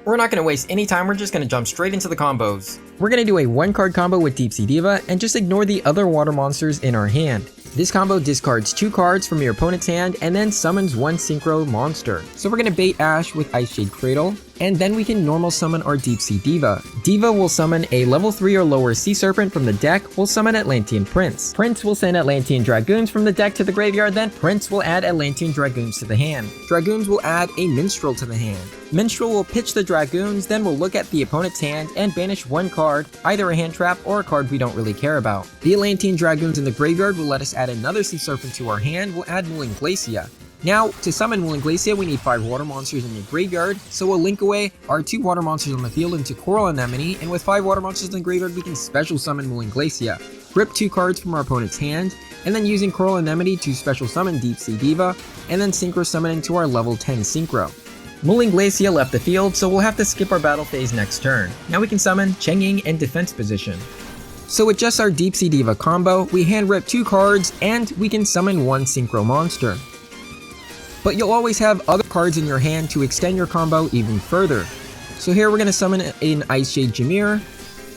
We're not going to waste any time, we're just going to jump straight into the combos. We're going to do a 1-card combo with Deep Sea Diva and just ignore the other water monsters in our hand. This combo discards 2 cards from your opponent's hand and then summons 1 Synchro monster. So we're going to bait Ash with Icejade Cradle, and then we can normal summon our Deep Sea Diva. Diva will summon a level 3 or lower Sea Serpent from the deck, will summon Atlantean Prince. Prince will send Atlantean Dragoons from the deck to the graveyard, then Prince will add Atlantean Dragoons to the hand. Dragoons will add a Minstrel to the hand. Minstrel will pitch the Dragoons, then we'll look at the opponent's hand and banish 1 card, either a hand trap or a card we don't really care about. The Atlantean Dragoons in the graveyard will let us add another Sea Serpent to our hand, we'll add Mulling Glacia. Now, to summon Mulling Glacia, we need 5 water monsters in the graveyard, so we'll link away our 2 water monsters on the field into Coral Anemone, and with 5 water monsters in the graveyard, we can special summon Mulling Glacia. Rip 2 cards from our opponent's hand, and then using Coral Anemone to special summon Deep Sea Diva, and then Synchro summon into our level 10 Synchro. Mulling Glacia left the field, so we'll have to skip our battle phase next turn. Now we can summon Chenging in defense position. So with just our Deep Sea Diva combo, we hand rip 2 cards, and we can summon 1 Synchro monster. But you'll always have other cards in your hand to extend your combo even further. So here we're going to summon an Icejade Jameer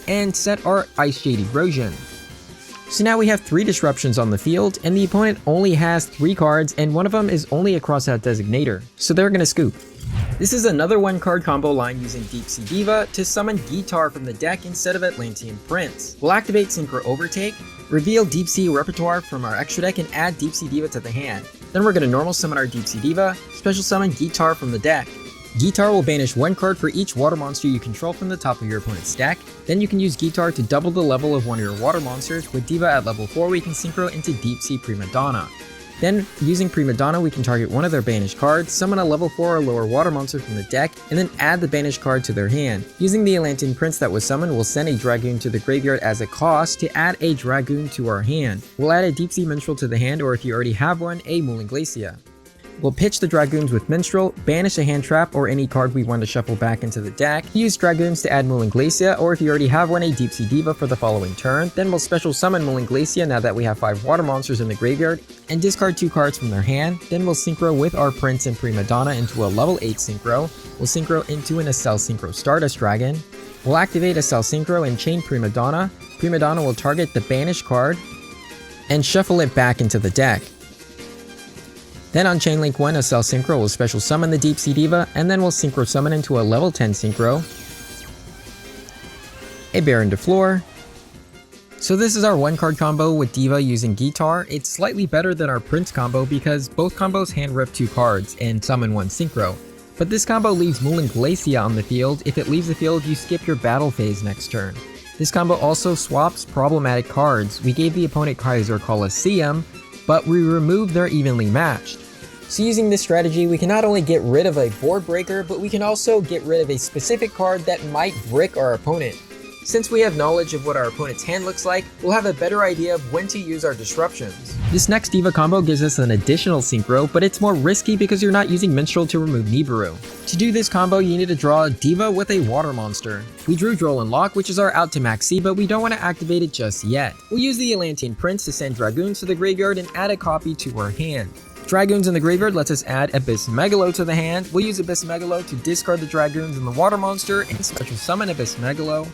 and set our Icejade Erosion. So now we have 3 disruptions on the field, and the opponent only has 3 cards, and one of them is only a crossout designator, so they're going to scoop. This is another 1-card combo line using Deep Sea Diva to summon Guitar from the deck instead of Atlantean Prince. We'll activate Synchro Overtake, reveal Deep Sea Repertoire from our extra deck, and add Deep Sea Diva to the hand. Then we're going to normal summon our Deep Sea Diva, special summon Guitar from the deck. Guitar will banish 1 card for each water monster you control from the top of your opponent's deck. Then you can use Guitar to double the level of one of your water monsters. With Diva at level 4, we can synchro into Deep Sea Prima Donna. Then, using Prima Donna, we can target one of their banished cards, summon a level 4 or lower water monster from the deck, and then add the banished card to their hand. Using the Atlantean Prince that was summoned, we'll send a Dragoon to the graveyard as a cost to add a Dragoon to our hand. We'll add a Deep Sea Minstrel to the hand, or if you already have one, a Mulling Glacia. We'll pitch the Dragoons with Minstrel, banish a hand trap or any card we want to shuffle back into the deck, use Dragoons to add Mulling Glacia, or if you already have one, a Deep Sea Diva for the following turn. Then we'll special summon Mulling Glacia now that we have 5 water monsters in the graveyard, and discard 2 cards from their hand. Then we'll synchro with our Prince and Prima Donna into a level 8 Synchro. We'll synchro into an Accel Synchro Stardust Dragon. We'll activate Accel Synchro and chain Prima Donna. Prima Donna will target the banished card and shuffle it back into the deck. Then on Chain Link 1, Accel Synchro will special summon the Deep Sea Diva, and then we'll Synchro summon into a level 10 Synchro, a Baron de Fleur. So this is our 1-card combo with Diva using Guitar. It's slightly better than our Prince combo because both combos hand rip 2 cards and summon 1 Synchro. But this combo leaves Mulling Glacia on the field. If it leaves the field, you skip your battle phase next turn. This combo also swaps problematic cards. We gave the opponent Kaiser Colosseum, but we removed their evenly matched. So using this strategy, we can not only get rid of a board breaker, but we can also get rid of a specific card that might brick our opponent. Since we have knowledge of what our opponent's hand looks like, we'll have a better idea of when to use our disruptions. This next Diva combo gives us an additional Synchro, but it's more risky because you're not using Minstrel to remove Nibiru. To do this combo, you need to draw a Diva with a water monster. We drew Droll and Lock, which is our out to max C, but we don't want to activate it just yet. We'll use the Atlantean Prince to send Dragoons to the graveyard and add a copy to our hand. Dragoons in the graveyard lets us add Abyss Megalo to the hand. We'll use Abyss Megalo to discard the Dragoons and the water monster and special summon Abyss Megalo.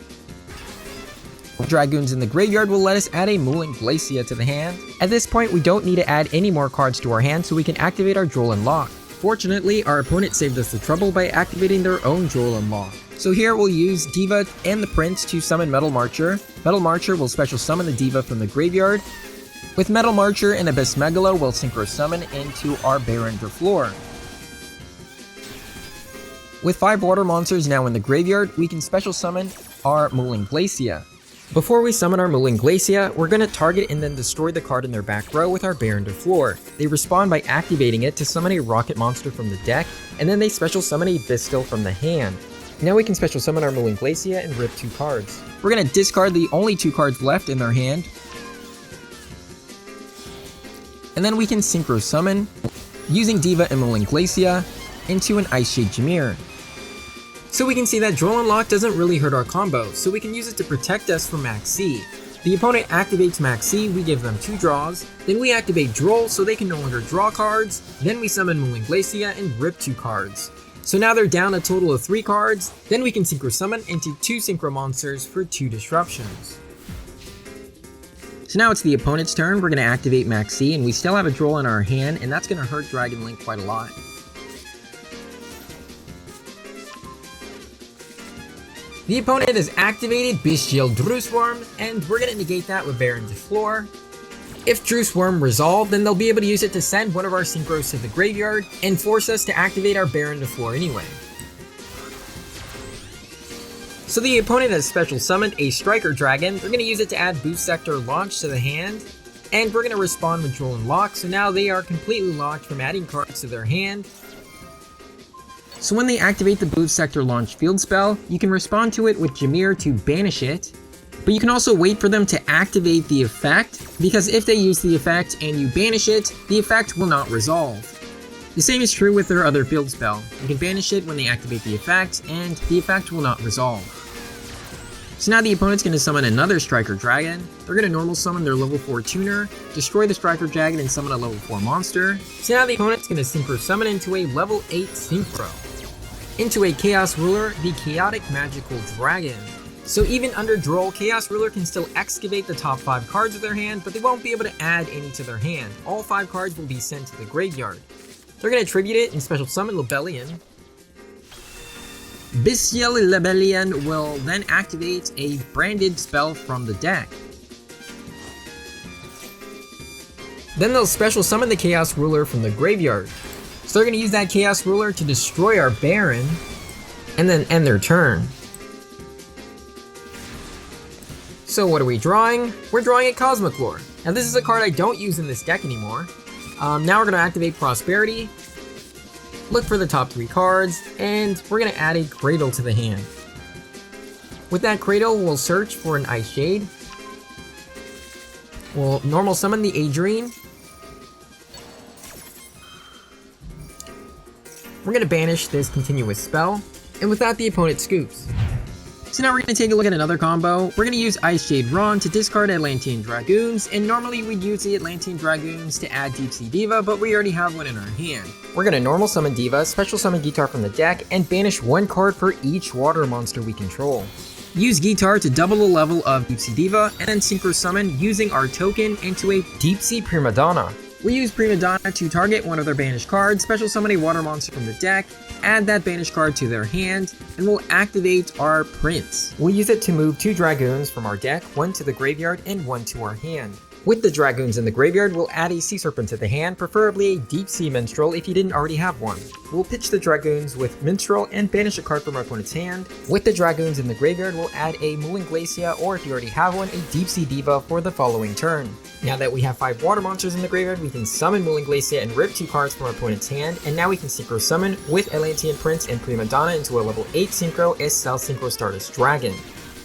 Dragoons in the graveyard will let us add a Mulling Glacia to the hand. At this point, we don't need to add any more cards to our hand, so we can activate our Droll and Lock. Fortunately, our opponent saved us the trouble by activating their own Droll and Lock. So here we'll use Diva and the Prince to summon Metal Marcher. Metal Marcher will special summon the Diva from the graveyard. With Metal Marcher and Abyss Megalo, we'll Synchro summon into our Baron de Fleur. With 5 water monsters now in the graveyard, we can special summon our Mulling Glacia. Before we summon our Mulling Glacia, we're going to target and then destroy the card in their back row with our Baron de Fleur. They respond by activating it to summon a rocket monster from the deck, and then they special summon a Bistil from the hand. Now we can special summon our Mulling Glacia and rip 2 cards. We're going to discard the only 2 cards left in their hand, and then we can Synchro summon, using Diva and Mulling Glacia, into an Icejade Jameer. So we can see that Droll and Lock doesn't really hurt our combo, so we can use it to protect us from Max C. The opponent activates Max C, we give them 2 draws, then we activate Droll so they can no longer draw cards, then we summon Mulling Glacia and rip 2 cards. So now they're down a total of 3 cards, then we can Synchro Summon into 2 Synchro monsters for 2 disruptions. So now it's the opponent's turn. We're going to activate Max C, and we still have a Droll in our hand, and that's going to hurt Dragon Link quite a lot. The opponent has activated Bestial Drusworm, and we're going to negate that with Baron de Fleur. If Drusworm resolved, then they'll be able to use it to send one of our Synchros to the graveyard and force us to activate our Baron de Fleur anyway. So the opponent has special summoned a Striker Dragon. We're going to use it to add Boost Sector Launch to the hand, and we're going to respond with Droll and Lock, so now they are completely locked from adding cards to their hand. So when they activate the Boost Sector Launch field spell, you can respond to it with Jameer to banish it, but you can also wait for them to activate the effect, because if they use the effect and you banish it, the effect will not resolve. The same is true with their other field spell. You can banish it when they activate the effect, and the effect will not resolve. So now the opponent's going to summon another Striker Dragon. They're going to normal summon their level 4 tuner, destroy the Striker Dragon, and summon a level 4 monster. So now the opponent's going to Synchro Summon into a level 8 Synchro. Into a Chaos Ruler, the Chaotic Magical Dragon. So even under Droll, Chaos Ruler can still excavate the top 5 cards of their hand, but they won't be able to add any to their hand. All 5 cards will be sent to the graveyard. They're going to tribute it and special summon Lebellion. Bestial Lebellion will then activate a branded spell from the deck. Then they'll special summon the Chaos Ruler from the graveyard. So they're going to use that Chaos Ruler to destroy our Baron, and then end their turn. So what are we drawing? We're drawing a Cosmic Lore. Now this is a card I don't use in this deck anymore. Now we're going to activate Prosperity, look for the top 3 cards, and we're going to add a Cradle to the hand. With that Cradle, we'll search for an Icejade. We'll normal summon the Adrian. We're going to banish this continuous spell, and with that the opponent scoops. So now we're going to take a look at another combo. We're going to use Icejade Ron to discard Atlantean Dragoons, and normally we'd use the Atlantean Dragoons to add Deep Sea Diva, but we already have one in our hand. We're going to normal summon Diva, special summon Guitar from the deck, and banish 1 card for each water monster we control. Use Guitar to double the level of Deep Sea Diva, and then Synchro Summon using our token into a Deep Sea Prima Donna. We use Prima Donna to target one of their banished cards, special summon a water monster from the deck, add that banished card to their hand, and we'll activate our Prince. We'll use it to move 2 Dragoons from our deck, 1 to the graveyard and 1 to our hand. With the Dragoons in the graveyard, we'll add a Sea Serpent to the hand, preferably a Deep Sea Minstrel if you didn't already have one. We'll pitch the Dragoons with Minstrel and banish a card from our opponent's hand. With the Dragoons in the graveyard, we'll add a Mooling Glacia, or if you already have one, a Deep Sea Diva for the following turn. Now that we have 5 water monsters in the graveyard, we can summon Mooling Glacia and rip 2 cards from our opponent's hand, and now we can Synchro Summon with Atlantean Prince and Prima Donna into a level 8 Synchro SL Synchro Stardust Dragon.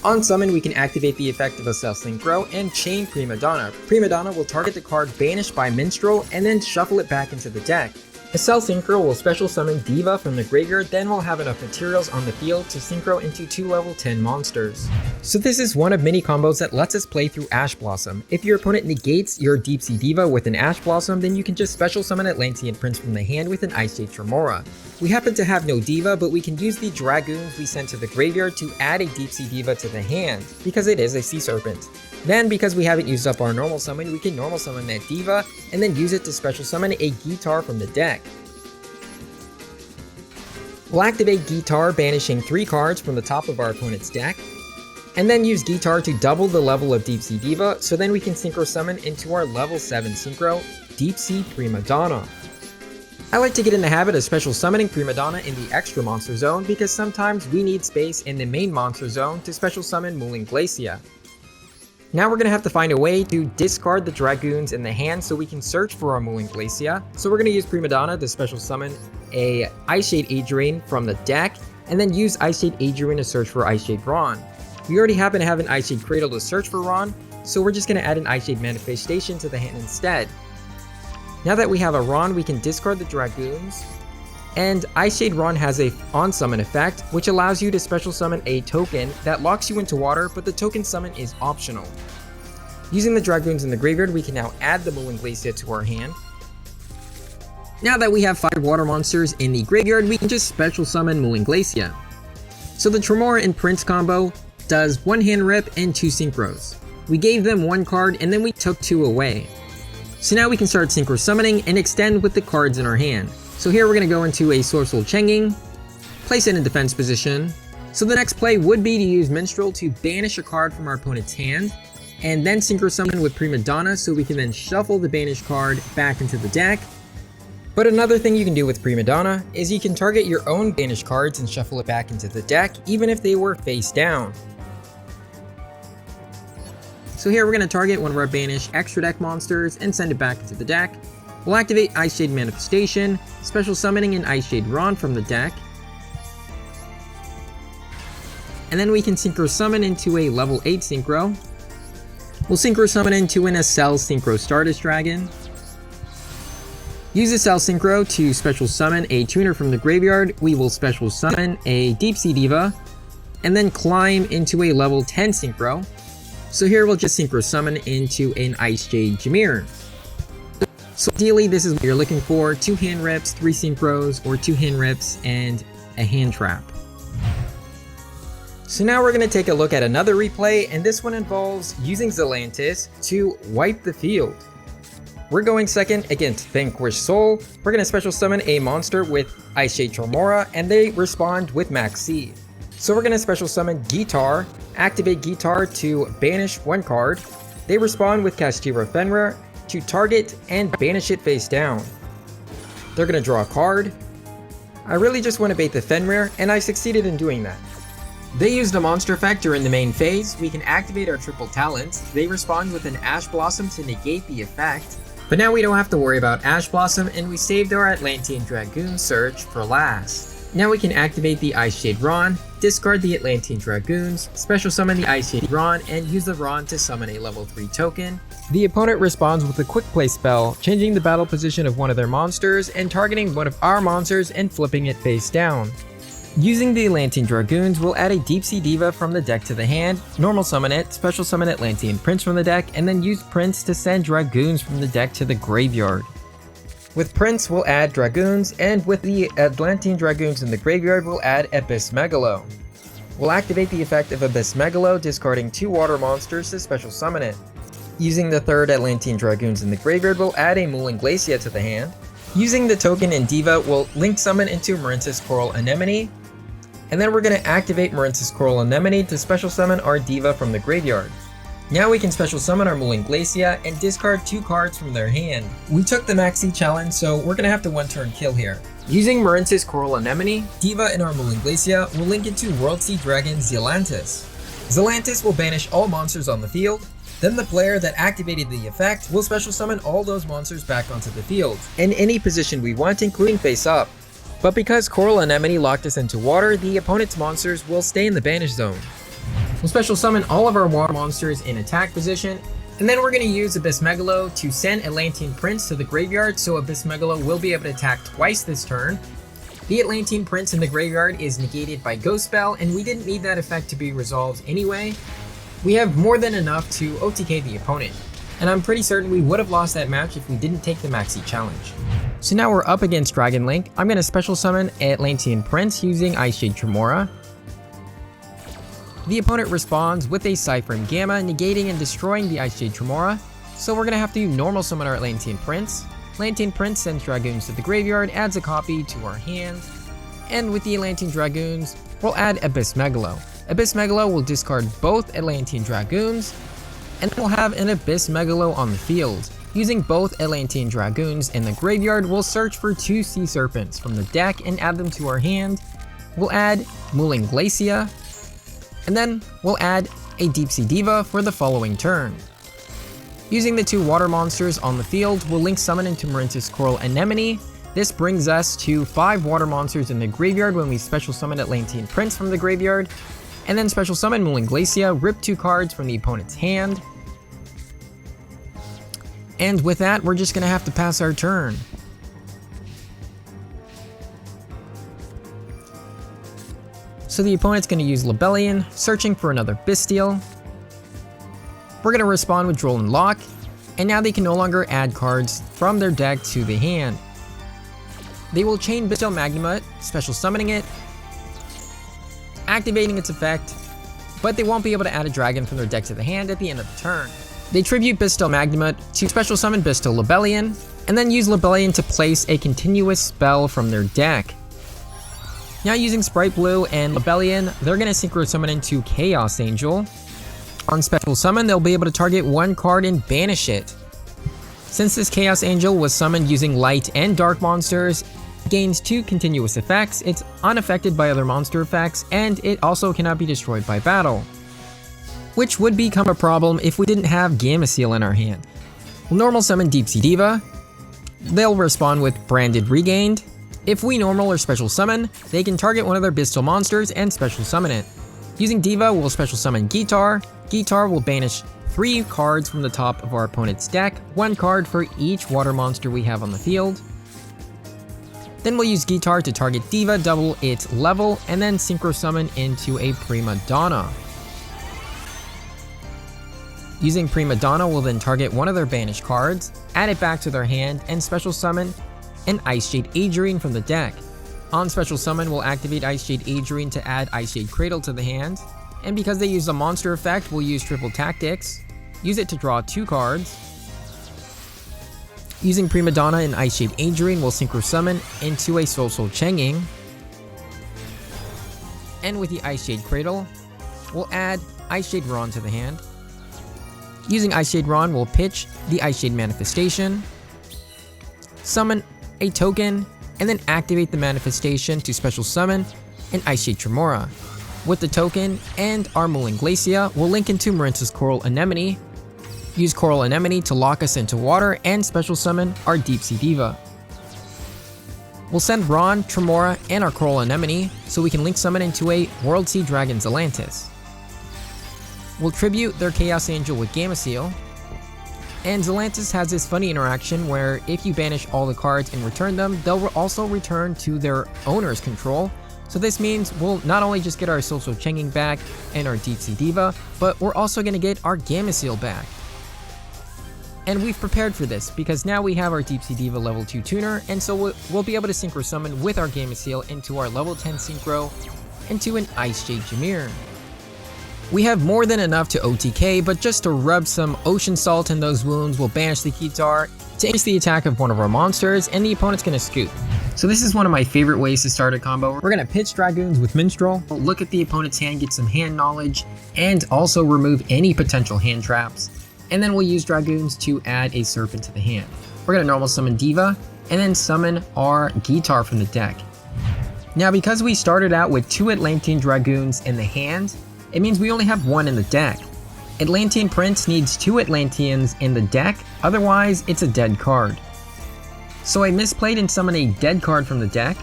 On summon, we can activate the effect of a Cell Synchro and chain Prima Donna. Prima Donna will target the card banished by Minstrel and then shuffle it back into the deck. A Cell Synchro will special summon Diva from the graveyard, then we'll have enough materials on the field to Synchro into 2 level 10 monsters. So this is one of many combos that lets us play through Ash Blossom. If your opponent negates your Deep Sea Diva with an Ash Blossom, then you can just special summon Atlantean Prince from the hand with an Icejade Tremora. We happen to have no Diva, but we can use the Dragoons we sent to the graveyard to add a Deep Sea Diva to the hand, because it is a Sea Serpent. Then, because we haven't used up our normal summon, we can normal summon that Diva, and then use it to special summon a Guitar from the deck. We'll activate Guitar, banishing 3 cards from the top of our opponent's deck, and then use Guitar to double the level of Deep Sea Diva, so then we can Synchro Summon into our level 7 Synchro, Deep Sea Prima Donna. I like to get in the habit of special summoning Prima Donna in the extra monster zone because sometimes we need space in the main monster zone to special summon Mooling Glacia. Now we're going to have to find a way to discard the Dragoons in the hand so we can search for our Mooling Glacia. So we're going to use Prima Donna to special summon a Icejade Adrian from the deck, and then use Icejade Adrian to search for Icejade Ron. We already happen to have an Icejade Cradle to search for Ron, so we're just going to add an Icejade Manifestation to the hand instead. Now that we have a Ron, we can discard the Dragoons, and Icejade Ron has a on-summon effect, which allows you to special summon a token that locks you into water, but the token summon is optional. Using the Dragoons in the graveyard, we can now add the Mooling Glacia to our hand. Now that we have 5 water monsters in the graveyard, we can just special summon Glacia. So the Tremora and Prince combo does 1 hand rip and 2 synchros. We gave them 1 card and then we took 2 away. So now we can start synchro summoning and extend with the cards in our hand. So here we're going to go into a Sorceral Changing, place it in defense position. So the next play would be to use Minstrel to banish a card from our opponent's hand, and then synchro summon with Prima Donna so we can then shuffle the banished card back into the deck. But another thing you can do with Prima Donna is you can target your own banished cards and shuffle it back into the deck even if they were face down. So here we're going to target one of our banished extra deck monsters and send it back into the deck. We'll activate Icejade Manifestation, special summoning an Icejade Ron from the deck. And then we can synchro summon into a level 8 synchro. We'll synchro summon into an Accel Synchro Stardust Dragon. Use Accel Synchro to special summon a tuner from the graveyard. We will special summon a Deep Sea Diva, and then climb into a level 10 synchro. So here we'll just synchro summon into an Icejade Jameer. So ideally this is what you're looking for, 2 hand rips, 3 synchros, or 2 hand rips and a hand trap. So now we're going to take a look at another replay, and this one involves using Zealantis to wipe the field. We're going second against Vanquished Soul. We're going to special summon a monster with Icejade Tremora, and they respond with Max C. So we're going to special summon Guitar, activate Guitar to banish 1 card. They respond with Castira Fenrir to target and banish it face down. They're going to draw a card. I really just want to bait the Fenrir, and I succeeded in doing that. They used a monster effect during the main phase. We can activate our triple talents. They respond with an Ash Blossom to negate the effect. But now we don't have to worry about Ash Blossom, and we saved our Atlantean Dragoon Surge for last. Now we can activate the Icejade Ron, discard the Atlantean Dragoons, special summon the Icejade Ron, and use the Ron to summon a level 3 token. The opponent responds with a quick play spell, changing the battle position of one of their monsters and targeting one of our monsters and flipping it face down. Using the Atlantean Dragoons, we'll add a Deep Sea Diva from the deck to the hand, normal summon it, special summon Atlantean Prince from the deck, and then use Prince to send Dragoons from the deck to the graveyard. With Prince, we'll add Dragoons, and with the Atlantean Dragoons in the graveyard, we'll add Abyss Megalo. We'll activate the effect of Abyss Megalo, discarding 2 water monsters to special summon it. Using the 3rd Atlantean Dragoons in the graveyard, we'll add a Glacia to the hand. Using the token in Diva, we'll link summon into Marince's Coral Anemone, and then we're going to activate Marince's Coral Anemone to special summon our Diva from the graveyard. Now we can special summon our Glacia and discard 2 cards from their hand. We took the Maxi challenge, so we're going to have to 1-turn kill here. Using Marince's Coral Anemone, Diva and our Glacia will link into World Sea Dragon Zealantis. Zealantis will banish all monsters on the field. Then the player that activated the effect will special summon all those monsters back onto the field, in any position we want, including face up. But because Coral Anemone locked us into water, the opponent's monsters will stay in the banish zone. We'll special summon all of our water monsters in attack position, and then we're going to use Abyss Megalo to send Atlantean Prince to the graveyard, so Abyss Megalo will be able to attack twice this turn. The Atlantean Prince in the graveyard is negated by Ghost Spell, and we didn't need that effect to be resolved anyway. We have more than enough to OTK the opponent, and I'm pretty certain we would have lost that match if we didn't take the Maxi challenge. So now we're up against Dragon Link. I'm going to special summon Atlantean Prince using Icejade Tremora. The opponent responds with a Cypherm Gamma, negating and destroying the Icejade Tremora. So we're going to have to normal summon our Atlantean Prince. Atlantean Prince sends Dragoons to the graveyard, adds a copy to our hand. And with the Atlantean Dragoons, we'll add Abyss Megalo. Abyss Megalo will discard both Atlantean Dragoons, and we'll have an Abyss Megalo on the field. Using both Atlantean Dragoons in the graveyard, we'll search for 2 Sea Serpents from the deck and add them to our hand. We'll add Glacia, and then we'll add a Deep Sea Diva for the following turn. Using the 2 water monsters on the field, we'll link summon into Marince's Coral Anemone. This brings us to 5 water monsters in the graveyard when we special summon Atlantean Prince from the graveyard, and then special summon Glacia, rip 2 cards from the opponent's hand. And with that, we're just going to have to pass our turn. So the opponent's going to use Libellion, searching for another Bestial. We're going to respond with Droll and Lock, and now they can no longer add cards from their deck to the hand. They will chain Bestow Magnemite, special summoning it, activating its effect, but they won't be able to add a dragon from their deck to the hand at the end of the turn. They tribute Bestow Magnemite to special summon Bestow Lebellion, and then use Lebellion to place a continuous spell from their deck. Now using Sprite Blue and Lebellion, they're going to Synchro Summon into Chaos Angel. On special summon, they'll be able to target one card and banish it. Since this Chaos Angel was summoned using light and dark monsters, it gains 2 continuous effects, it's unaffected by other monster effects, and it also cannot be destroyed by battle. Which would become a problem if we didn't have Gamma Seal in our hand. We'll normal summon Deep Sea Diva. They'll respond with Branded Regained. If we normal or special summon, they can target one of their Bestow monsters and special summon it. Using Diva, we'll special summon Guitar. Guitar will banish 3 cards from the top of our opponent's deck, 1 card for each water monster we have on the field. Then we'll use Guitar to target Diva, double its level, and then Synchro Summon into a Prima Donna. Using Prima Donna, we'll then target one of their banished cards, add it back to their hand, and special summon an Icejade Adrian from the deck. On special summon, we'll activate Icejade Adrian to add Icejade Cradle to the hand, and because they use a monster effect, we'll use Triple Tactics, use it to draw 2 cards. Using Prima Donna and Icejade Adrian, we'll Synchro Summon into a Soul Changing, and with the Icejade Cradle, we'll add Icejade Ron to the hand. Using Icejade Ron, we'll pitch the Icejade Manifestation, summon a token, and then activate the manifestation to special summon an Icejade Tremora. With the token and our Mulling Glacia, we'll link into Marinta's Coral Anemone, use Coral Anemone to lock us into water, and special summon our Deep Sea Diva. We'll send Ron, Tremora, and our Coral Anemone so we can link summon into a World Sea Dragon Zealantis. We'll tribute their Chaos Angel with Gamma Seal, and Zealantis has this funny interaction where if you banish all the cards and return them, they'll also return to their owner's control. So this means we'll not only just get our Soul Changing back and our Deep Sea Diva, but we're also going to get our Gamma Seal back. And we've prepared for this because now we have our Deep Sea Diva level 2 tuner, and so we'll be able to Synchro Summon with our Gamma Seal into our level 10 Synchro into an Icejade Jameer. We have more than enough to OTK, but just to rub some ocean salt in those wounds, we'll banish the Guitar to increase the attack of one of our monsters, and the opponent's gonna scoop. So this is one of my favorite ways to start a combo. We're gonna pitch Dragoons with Minstrel, look at the opponent's hand, get some hand knowledge, and also remove any potential hand traps. And then we'll use Dragoons to add a Serpent to the hand. We're gonna normal summon Diva, and then summon our Guitar from the deck. Now because we started out with 2 Atlantean Dragoons in the hand, it means we only have 1 in the deck. Atlantean Prince needs 2 Atlanteans in the deck, otherwise it's a dead card. So I misplayed and summoned a dead card from the deck.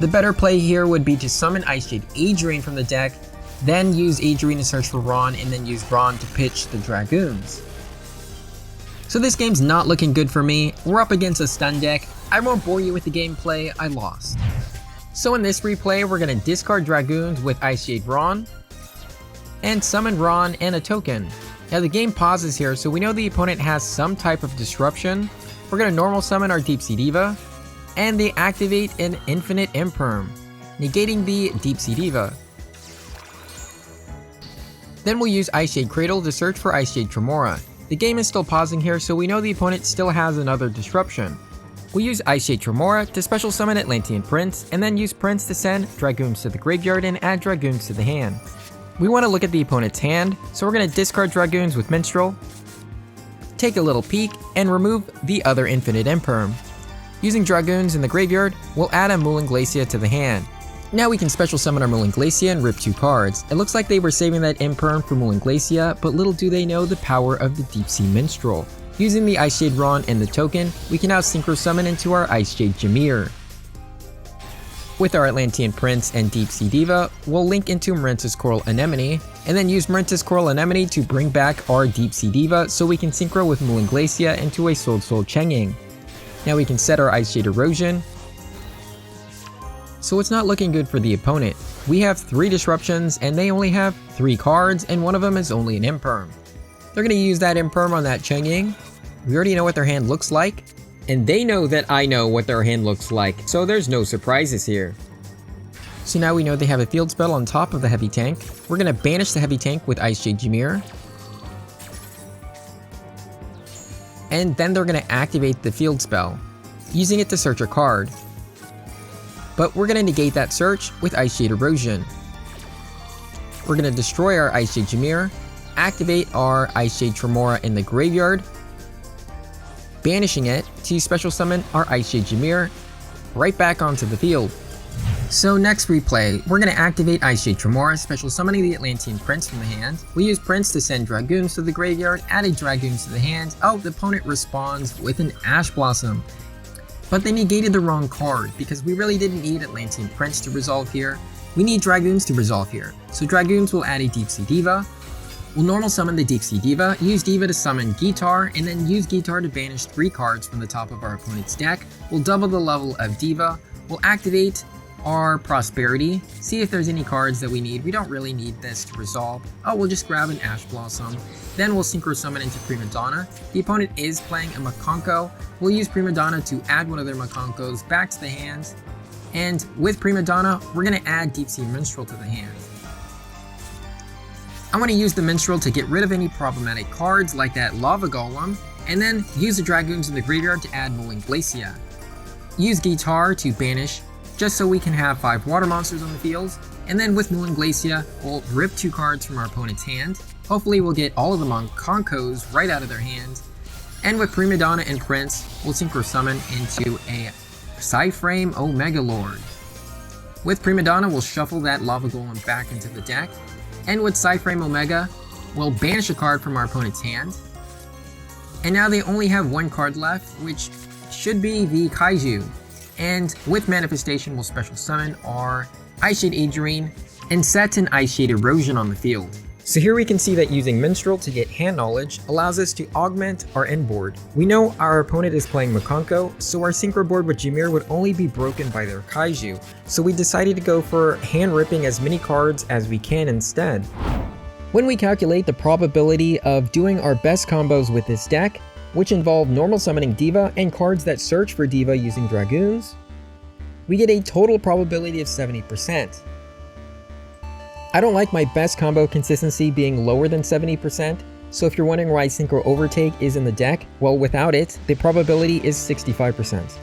The better play here would be to summon Icejade Adrian from the deck, then use Adrian to search for Ron, and then use Ron to pitch the Dragoons. So this game's not looking good for me. We're up against a stun deck. I won't bore you with the gameplay, I lost. So in this replay, we're going to discard Dragoons with Icejade Ron, and summon Ron and a token. Now the game pauses here, so we know the opponent has some type of disruption. We're going to normal summon our Deep Sea Diva, and they activate an Infinite Imperm, negating the Deep Sea Diva. Then we'll use Icejade Cradle to search for Icejade Tremora. The game is still pausing here, so we know the opponent still has another disruption. We'll use Icejade Tremora to special summon Atlantean Prince, and then use Prince to send Dragoons to the graveyard and add Dragoons to the hand. We want to look at the opponent's hand, so we're going to discard Dragoons with Minstrel, take a little peek, and remove the other Infinite Imperm. Using Dragoons in the graveyard, we'll add a Mulling Glacia to the hand. Now we can special summon our Mulling Glacia and rip 2 cards. It looks like they were saving that Imperm for Mulling Glacia, but little do they know the power of the Deep Sea Minstrel. Using the Icejade Ron and the token, we can now Synchro Summon into our Icejade Jameer. With our Atlantean Prince and Deep Sea Diva, we'll link into Marinta's Coral Anemone, and then use Marinta's Coral Anemone to bring back our Deep Sea Diva so we can Synchro with Mulling Glacia into a Soul Changing. Now we can set our Icejade Erosion. So it's not looking good for the opponent. We have 3 disruptions and they only have 3 cards, and one of them is only an Imperm. They're going to use that Imperm on that Changing. We already know what their hand looks like. and they know that I know what their hand looks like, so there's no surprises here. So now we know they have a field spell on top of the heavy tank. We're going to banish the heavy tank with Icejade Jameer. And then they're going to activate the field spell, using it to search a card. But we're going to negate that search with Icejade Erosion. We're going to destroy our Icejade Jameer, activate our Icejade Tremora in the graveyard, banishing it to special summon our Icejade Jameer right back onto the field. So next we play, we're going to activate Icejade Tremora, special summoning the Atlantean Prince from the hand. We use Prince to send Dragoons to the graveyard, added Dragoons to the hand. Oh, the opponent responds with an Ash Blossom. But they negated the wrong card, because we really didn't need Atlantean Prince to resolve here. We need Dragoons to resolve here. So Dragoons will add a Deep Sea Diva. We'll normal summon the Deep Sea Diva, use Diva to summon Guitar, and then use Guitar to banish 3 cards from the top of our opponent's deck. We'll double the level of Diva. We'll activate our Prosperity, see if there's any cards that we need. We don't really need this to resolve. Oh, we'll just grab an Ash Blossom. Then we'll Synchro summon into Prima Donna. The opponent is playing a Makonko. We'll use Prima Donna to add one of their Makonkos back to the hand. And with Prima Donna, we're going to add Deep Sea Minstrel to the hand. I want to use the Minstrel to get rid of any problematic cards like that Lava Golem, and then use the Dragoons in the graveyard to add Mulling Glacia. Use Guitar to banish, just so we can have 5 water monsters on the field, and then with Mulling Glacia, we'll rip 2 cards from our opponent's hand. Hopefully we'll get all of the Makonkos right out of their hand, and with Prima Donna and Prince, we'll Synchro summon into a Psyframe Omega Lord. With Prima Donna, we'll shuffle that Lava Golem back into the deck, and with Psyframe Omega, we'll banish a card from our opponent's hand. And now they only have 1 card left, which should be the Kaiju. And with Manifestation, we'll special summon our Icejade Adrian and set an Icejade Erosion on the field. So here we can see that using Minstrel to get hand knowledge allows us to augment our end board. We know our opponent is playing Makonko, so our Synchro board with Jameer would only be broken by their Kaiju. So we decided to go for hand ripping as many cards as we can instead. When we calculate the probability of doing our best combos with this deck, which involve normal summoning Diva and cards that search for Diva using Dragoons, we get a total probability of 70%. I don't like my best combo consistency being lower than 70%, so if you're wondering why Synchro Overtake is in the deck, well, without it, the probability is 65%.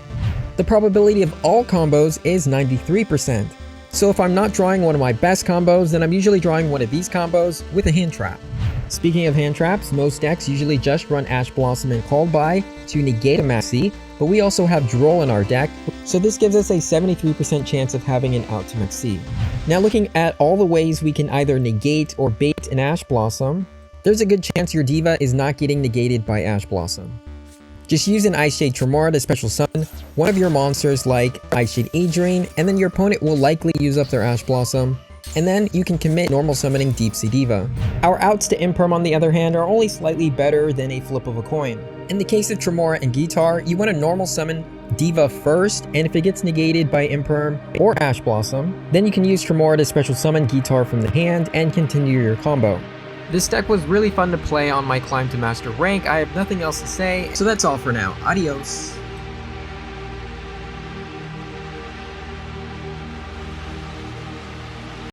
The probability of all combos is 93%. So if I'm not drawing one of my best combos, then I'm usually drawing one of these combos with a hand trap. Speaking of hand traps, most decks usually just run Ash Blossom and Called By to negate a Maxi, but we also have Duel in our deck, so this gives us a 73% chance of having an out to Maxi. Now looking at all the ways we can either negate or bait an Ash Blossom, there's a good chance your Diva is not getting negated by Ash Blossom. Just use an Icejade Tremora to special summon one of your monsters like Icejade Adrian, and then your opponent will likely use up their Ash Blossom, and then you can commit normal summoning Deep Sea Diva. Our outs to Imperm on the other hand are only slightly better than a flip of a coin. In the case of Tremora and Guitar, you want to normal summon Diva first, and if it gets negated by Imperm or Ash Blossom, then you can use Tremora to special summon Guitar from the hand and continue your combo. This deck was really fun to play on my climb to master rank. I have nothing else to say, so that's all for now. Adios!